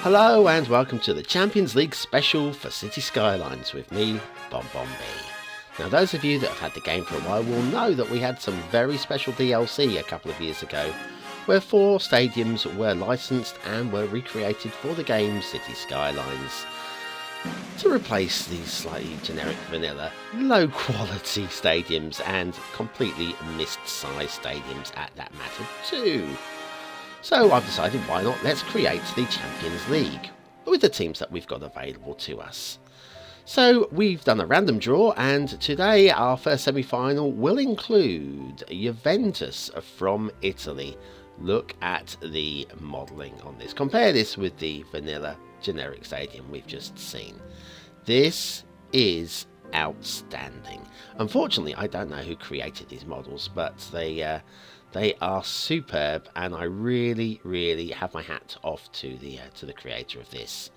Hello and welcome to the Champions League special for Cities Skylines with me, Bon Bon B. Now those of you that have had the game for a while will know that we had some very special DLC a couple of years ago where 4 stadiums were licensed and were recreated for the game Cities Skylines to replace these slightly generic vanilla, low quality stadiums and completely missed-sized stadiums at that matter too. So I've decided why not let's create the Champions League with the teams that we've got available to us. So we've done a random draw and today our first semi-final will include Juventus from Italy. Look at the modelling on this. Compare this with the vanilla generic stadium we've just seen. This is outstanding. Unfortunately, I don't know who created these models, but they are superb, and I really have my hat off to the creator of this.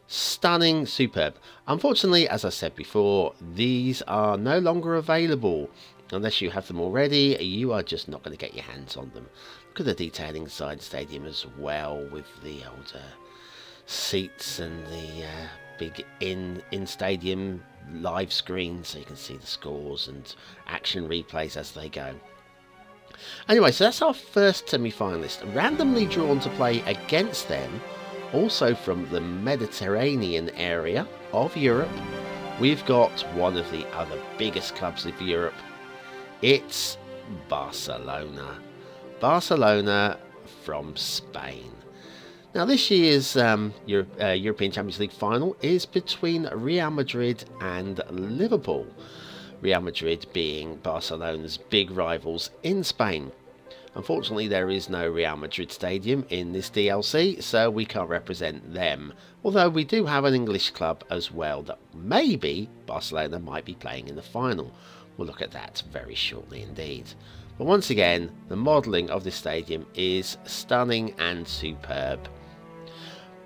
Stunning, superb. Unfortunately, as I said before, these are no longer available. Unless you have them already, you are just not going to get your hands on them. Look at the detailing inside the stadium as well, with the older seats and the big in-stadium live screen, so you can see the scores and action replays as they go. Anyway, so that's our first semi-finalist, randomly drawn to play against them, also from the Mediterranean area of Europe. We've got one of the other biggest clubs of Europe. It's Barcelona. Barcelona from Spain. Now this year's European Champions League final is between Real Madrid and Liverpool. Real Madrid being Barcelona's big rivals in Spain. Unfortunately, there is no Real Madrid stadium in this DLC, so we can't represent them. Although we do have an English club as well that maybe Barcelona might be playing in the final. We'll look at that very shortly indeed. But once again, the modelling of this stadium is stunning and superb.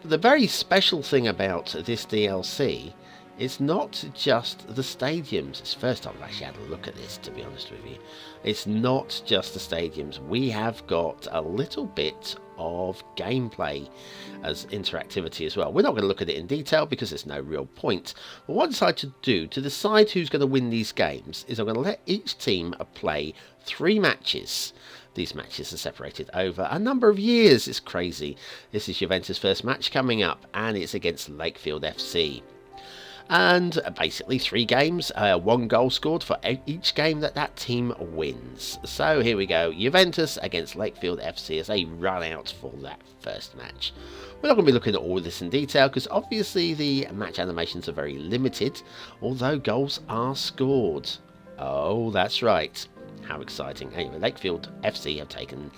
But the very special thing about this DLC, it's not just the stadiums. It's the first time I've actually had a look at this, to be honest with you. It's not just the stadiums. We have got a little bit of gameplay as interactivity as well. We're not going to look at it in detail because there's no real point. But what I decided to do to decide who's going to win these games is I'm going to let each team play 3 matches. These matches are separated over a number of years. It's crazy. This is Juventus' first match coming up, and it's against Lakefield FC. And basically 3 games, 1 goal scored for each game that team wins. So here we go, Juventus against Lakefield FC as they run out for that first match. We're not going to be looking at all of this in detail because obviously the match animations are very limited, although goals are scored. Oh, that's right. How exciting. Anyway, Lakefield FC have taken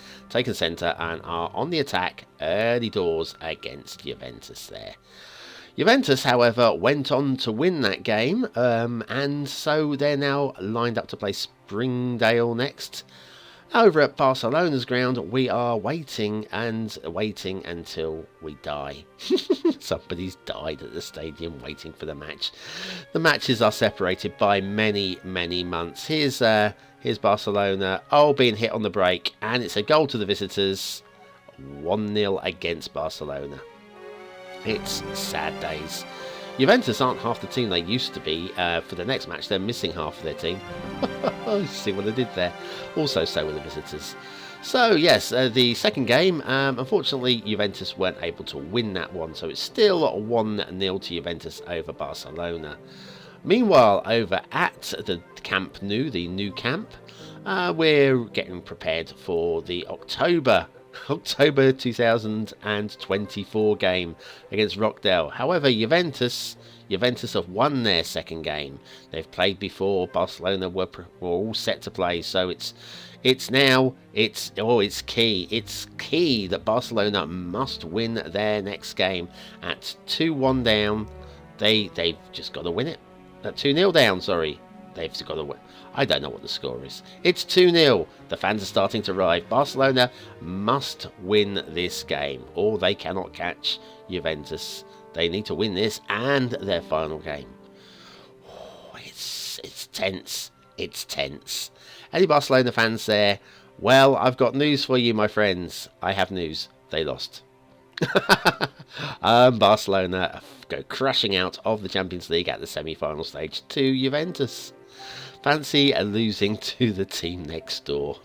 centre and are on the attack early doors against Juventus there. Juventus, however, went on to win that game, and so they're now lined up to play Springdale next. Over at Barcelona's ground, we are waiting until we die. Somebody's died at the stadium waiting for the match. The matches are separated by many months. Here's Barcelona, being hit on the break, and it's a goal to the visitors. 1-0 against Barcelona. It's sad days. Juventus aren't half the team they used to be. For the next match, they're missing half of their team. See what I did there. Also, so were the visitors. So, yes, the second game, unfortunately, Juventus weren't able to win that one. So it's still 1-0 to Juventus over Barcelona. Meanwhile, over at the Camp Nou, the new camp, we're getting prepared for the October 2024 game against Rockdale. However, Juventus have won their second game. They've played before. Barcelona were all set to play, so it's key. It's key that Barcelona must win their next game. At 2-1 down, they've just got to win it. At 2-0 down, sorry. They've got to win. I don't know what the score is. It's 2-0. The fans are starting to arrive. Barcelona must win this game, or they cannot catch Juventus. They need to win this and their final game. Oh, it's tense. It's tense. Any Barcelona fans there? Well, I've got news for you, my friends. I have news. They lost. Barcelona go crashing out of the Champions League at the semi-final stage to Juventus. Fancy losing to the team next door.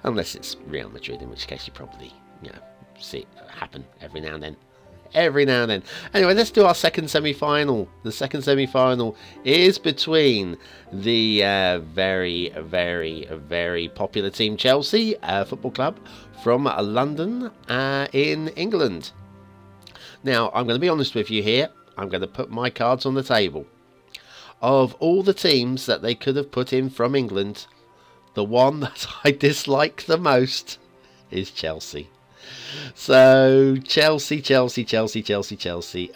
Unless it's Real Madrid, in which case you probably, see it happen every now and then. Anyway, let's do our second semi-final. The second semi-final is between the very, very, very popular team Chelsea Football Club from London in England. Now, I'm going to be honest with you here. I'm going to put my cards on the table. Of all the teams that they could have put in from England, the one that I dislike the most is Chelsea. So Chelsea.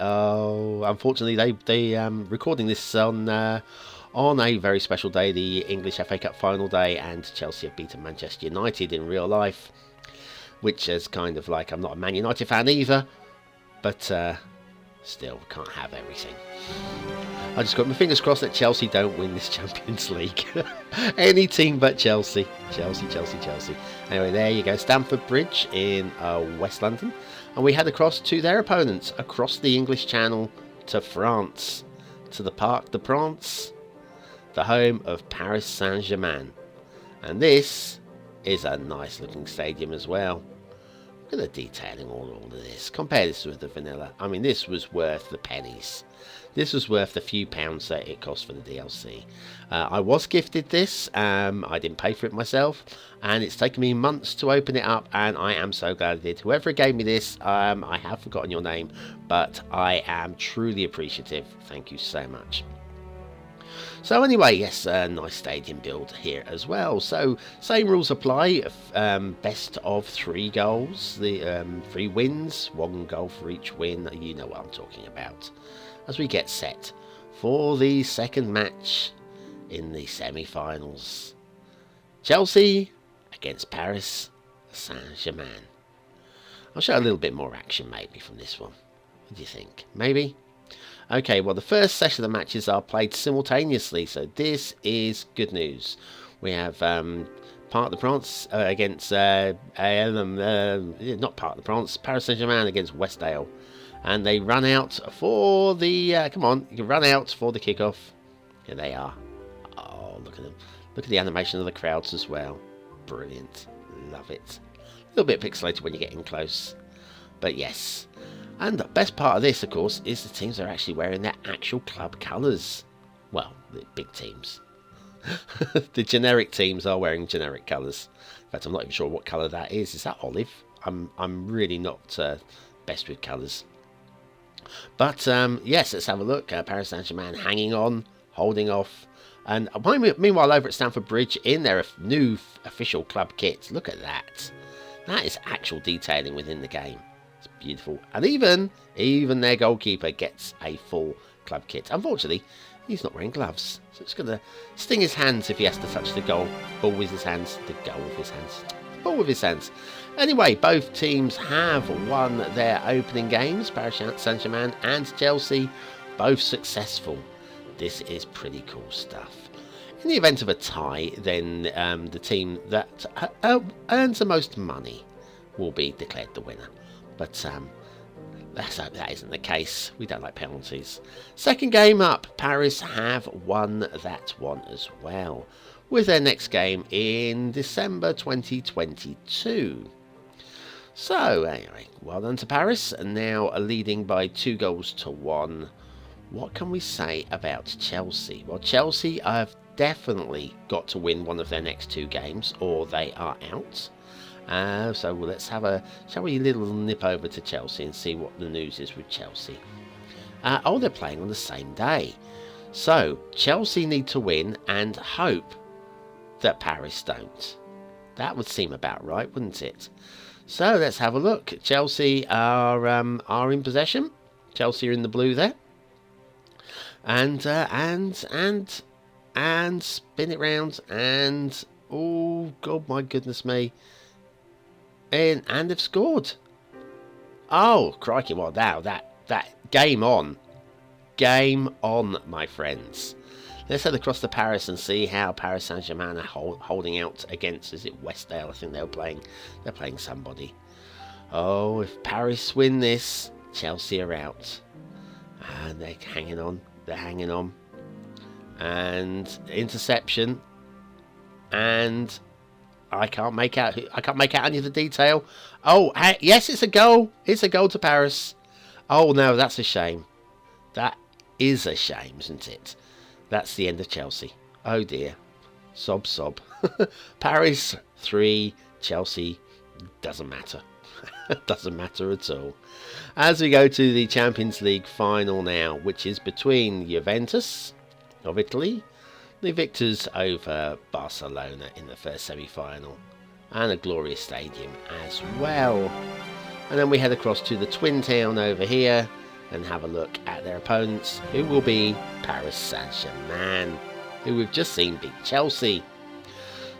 Oh, unfortunately, they recording this on a very special day, the English FA Cup final day, and Chelsea have beaten Manchester United in real life, which is kind of like, I'm not a Man United fan either, but still can't have everything. I just got my fingers crossed that Chelsea don't win this Champions League. Any team but Chelsea. Chelsea. Anyway, there you go. Stamford Bridge in West London. And we head across to their opponents, across the English Channel to France, to the Parc des Princes, the home of Paris St Germain. And this is a nice looking stadium as well. Look at the detailing all of this. Compare this with the vanilla. I mean, this was worth the pennies. This was worth the few pounds that it cost for the DLC. I was gifted this. I didn't pay for it myself. And it's taken me months to open it up. And I am so glad I did. Whoever gave me this, I have forgotten your name. But I am truly appreciative. Thank you so much. So anyway, yes, nice stadium build here as well. So same rules apply. Best of 3 goals. The 3 wins. 1 goal for each win. You know what I'm talking about. As we get set for the second match in the semi-finals. Chelsea against Paris Saint-Germain. I'll show a little bit more action maybe from this one. What do you think? Maybe? Okay, well, the first session of the matches are played simultaneously, so this is good news. We have Parc des Princes against not Parc des Princes, Paris Saint-Germain against Westdale. And they run out for the... come on, you can run out for the kickoff. Here they are. Oh, look at them. Look at the animation of the crowds as well. Brilliant. Love it. A little bit pixelated when you get in close. But yes. And the best part of this, of course, is the teams are actually wearing their actual club colours. Well, the big teams. The generic teams are wearing generic colours. In fact, I'm not even sure what colour that is. Is that olive? I'm really not best with colours. But yes, let's have a look. Paris Saint-Germain hanging on, holding off. And meanwhile, over at Stamford Bridge, in their new official club kit, look at that. That is actual detailing within the game. It's beautiful. And even their goalkeeper gets a full club kit. Unfortunately, he's not wearing gloves. So it's going to sting his hands if he has to touch the ball with his hands. Ball with his hands. Anyway, both teams have won their opening games. Paris Saint-Germain and Chelsea, both successful. This is pretty cool stuff. In the event of a tie, then the team that earns the most money will be declared the winner. But that isn't the case. We don't like penalties. Second game up, Paris have won that one as well, with their next game in December 2022. So, anyway, well done to Paris, and now leading by 2-1. What can we say about Chelsea? Well, Chelsea have definitely got to win one of their next 2 games, or they are out. So shall we little nip over to Chelsea and see what the news is with Chelsea? They're playing on the same day. So, Chelsea need to win and hope that Paris don't. That would seem about right, wouldn't it? So let's have a look. Chelsea are in possession. Chelsea are in the blue there. And spin it round, and oh god, my goodness me. And they've scored. Oh crikey! Well, now that game on, my friends. Let's head across to Paris and see how Paris Saint-Germain are holding out against, is it Westdale? I think they're playing somebody. Oh, if Paris win this, Chelsea are out. And they're hanging on. They're hanging on. And interception. And I can't make out any of the detail. Oh, yes, it's a goal. It's a goal to Paris. Oh no, that's a shame. That is a shame, isn't it? That's the end of Chelsea. Oh dear. Sob sob. Paris 3, Chelsea doesn't matter. Doesn't matter at all. As we go to the Champions League final now, which is between Juventus of Italy, the victors over Barcelona in the first semi-final, and a glorious stadium as well. And then we head across to the twin town over here and have a look at their opponents, who will be Paris St Germain, who we've just seen beat Chelsea,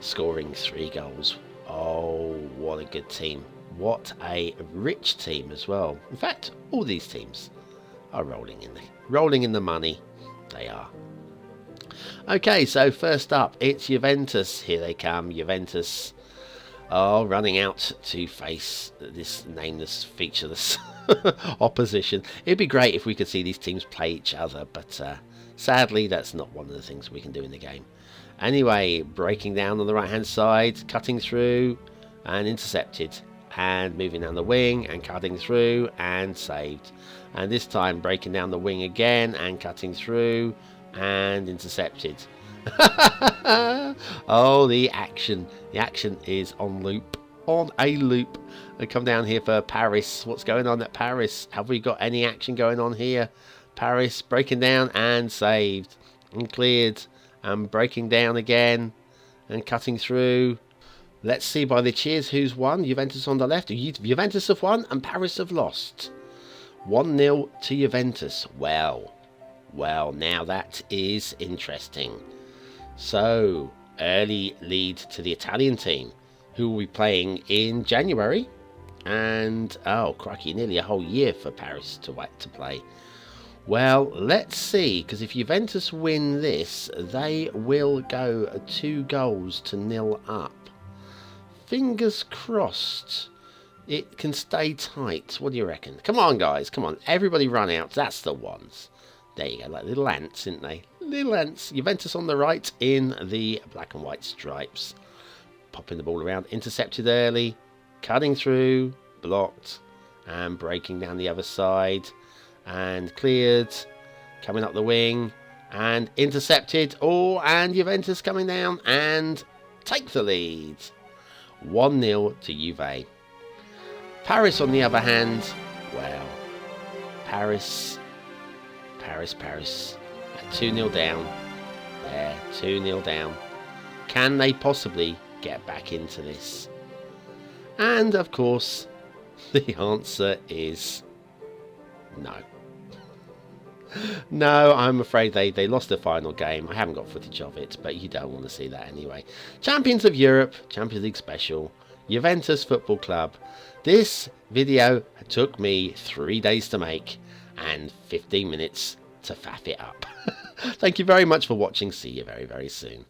scoring 3 goals. Oh, what a good team. What a rich team as well. In fact, all these teams are rolling in the money. They are. Okay, so first up, it's Juventus. Here they come, Juventus. Oh, running out to face this nameless, featureless opposition. It'd be great if we could see these teams play each other, but sadly, that's not one of the things we can do in the game. Anyway, breaking down on the right-hand side, cutting through, and intercepted. And moving down the wing, and cutting through, and saved. And this time, breaking down the wing again, and cutting through, and intercepted. Oh, the action. The action is on loop. On a loop. I come down here for Paris. What's going on at Paris? Have we got any action going on here? Paris breaking down and saved. And cleared. And breaking down again. And cutting through. Let's see by the cheers who's won. Juventus on the left. Juventus have won and Paris have lost. 1-0 to Juventus. Well, now that is interesting. So, early lead to the Italian team, who will be playing in January. And, oh, crikey, nearly a whole year for Paris to play. Well, let's see, because if Juventus win this, they will go 2-0 up. Fingers crossed it can stay tight. What do you reckon? Come on, guys. Come on. Everybody run out. That's the ones. There you go. Like little ants, isn't they? Little ants. Juventus on the right in the black and white stripes. Popping the ball around. Intercepted early. Cutting through. Blocked. And breaking down the other side. And cleared. Coming up the wing. And intercepted. Oh, and Juventus coming down. And take the lead. 1-0 to Juve. Paris, on the other hand, well, Paris at 2-0 down. There, 2-0 down. Can they possibly get back into this? And, of course, the answer is no. No, I'm afraid they lost the final game. I haven't got footage of it, but you don't want to see that anyway. Champions of Europe, Champions League Special, Juventus Football Club. This video took me 3 days to make and 15 minutes to faff it up. Thank you very much for watching. See you very, very soon.